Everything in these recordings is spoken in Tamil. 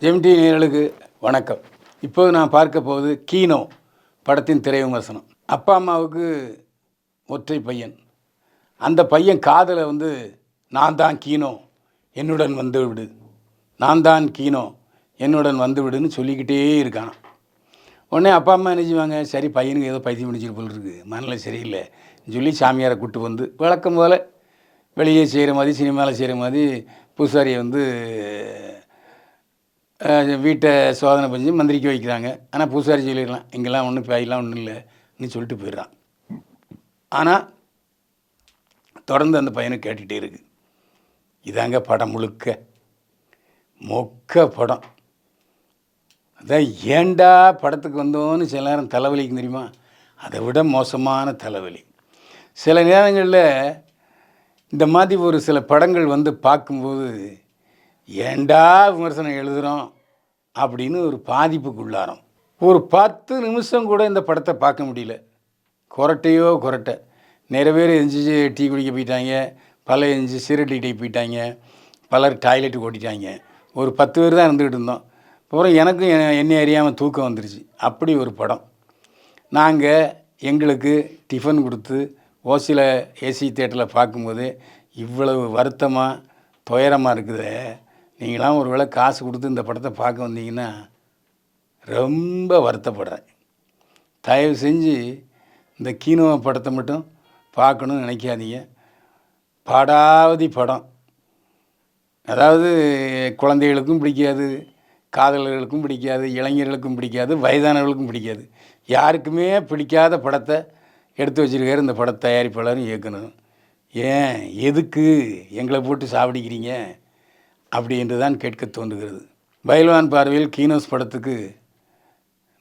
எம்டி நேயர்களுக்கு வணக்கம். இப்போது நான் பார்க்க போவது கீனோ படத்தின் திரை விமர்சனம். அப்பா அம்மாவுக்கு ஒற்றை பையன். அந்த பையன் காதலை நான் தான் கீனோ என்னுடன் வந்து விடு, நான் தான் கீனோ என்னுடன் வந்து விடுன்னு சொல்லிக்கிட்டே இருக்கான். உடனே அப்பா அம்மா என்ன செய்வாங்க, சரி பையனுக்கு ஏதோ பைத்தியம் பிடிச்சிட்டு போல் இருக்குது, மனநிலை சரியில்லை சொல்லி சாமியாரை கூப்பிட்டு வந்து வழக்கம் போல் வெளியே செய்கிற மாதிரி சினிமாவில் செய்கிற மாதிரி பூசாரியை வீட்டை சோதனை பண்ணி மந்திரிக்க வைக்கிறாங்க. ஆனால் பூசாரி சொல்லிடலாம், இங்கெல்லாம் ஒன்றும் பேயெல்லாம் ஒன்றும் இல்லைன்னு சொல்லிட்டு போயிடுறான். ஆனால் தொடர்ந்து அந்த பையனை கேட்டுகிட்டே இருக்கு. இதாங்க படம் முழுக்க மொக்க படம். அதான் ஏண்டா படத்துக்கு வந்தோன்னு சில நேரம் தலைவலிக்கு தெரியுமா, அதை விட மோசமான தலைவலி. சில நேரங்களில் இந்த மாதிரி ஒரு சில படங்கள் பார்க்கும்போது ஏண்டா விமர்சனம் எழுதுகிறோம் அப்படின்னு ஒரு பாதிப்புக்குள்ளாரோம். ஒரு 10 நிமிஷம் கூட இந்த படத்தை பார்க்க முடியல. கொரட்டையோ கொரட்டை. நிறைய பேர் எந்திரிச்சு டீ குடிக்க போயிட்டாங்க, பல எந்திரிச்சு சீரட்டிகிட்டே போயிட்டாங்க, பலர் டாய்லெட்டுக்கு ஓட்டிட்டாங்க. ஒரு 10 பேர் தான் இருந்துக்கிட்டு இருந்தோம். அப்புறம் எனக்கும் என்னை அறியாமல் தூக்கம் வந்துருச்சு. அப்படி ஒரு படம். நாங்கள் எங்களுக்கு டிஃபன் கொடுத்து ஓசியில் ஏசி தேட்டரில் பார்க்கும்போது இவ்வளவு வருத்தமாக துயரமாக இருக்குது. நீங்களாம் ஒரு வேளை காசு கொடுத்து இந்த படத்தை பார்க்க வந்தீங்கன்னா ரொம்ப வருத்தப்படுறேன். தயவு செஞ்சு இந்த கீனோ படத்தை மட்டும் பார்க்கணுன்னு நினைக்காதீங்க. படாவதி படம். அதாவது குழந்தைகளுக்கும் பிடிக்காது, காதலர்களுக்கும் பிடிக்காது, இளைஞர்களுக்கும் பிடிக்காது, வயதானவர்களுக்கும் பிடிக்காது. யாருக்குமே பிடிக்காத படத்தை எடுத்து வச்சுருக்காரு இந்த பட தயாரிப்பாளரும் இயக்குனரும். ஏன் எதுக்கு எங்களை போட்டு சாவடிக்கிறீங்க அப்படி என்று தான் கேட்க தோன்றுகிறது. பைல்வான் பார்வையில் கீனோஸ் படத்துக்கு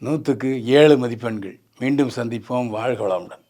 100க்கு 7 மதிப்பெண்கள். மீண்டும் சந்திப்போம். வாழ்க வளமுடன்.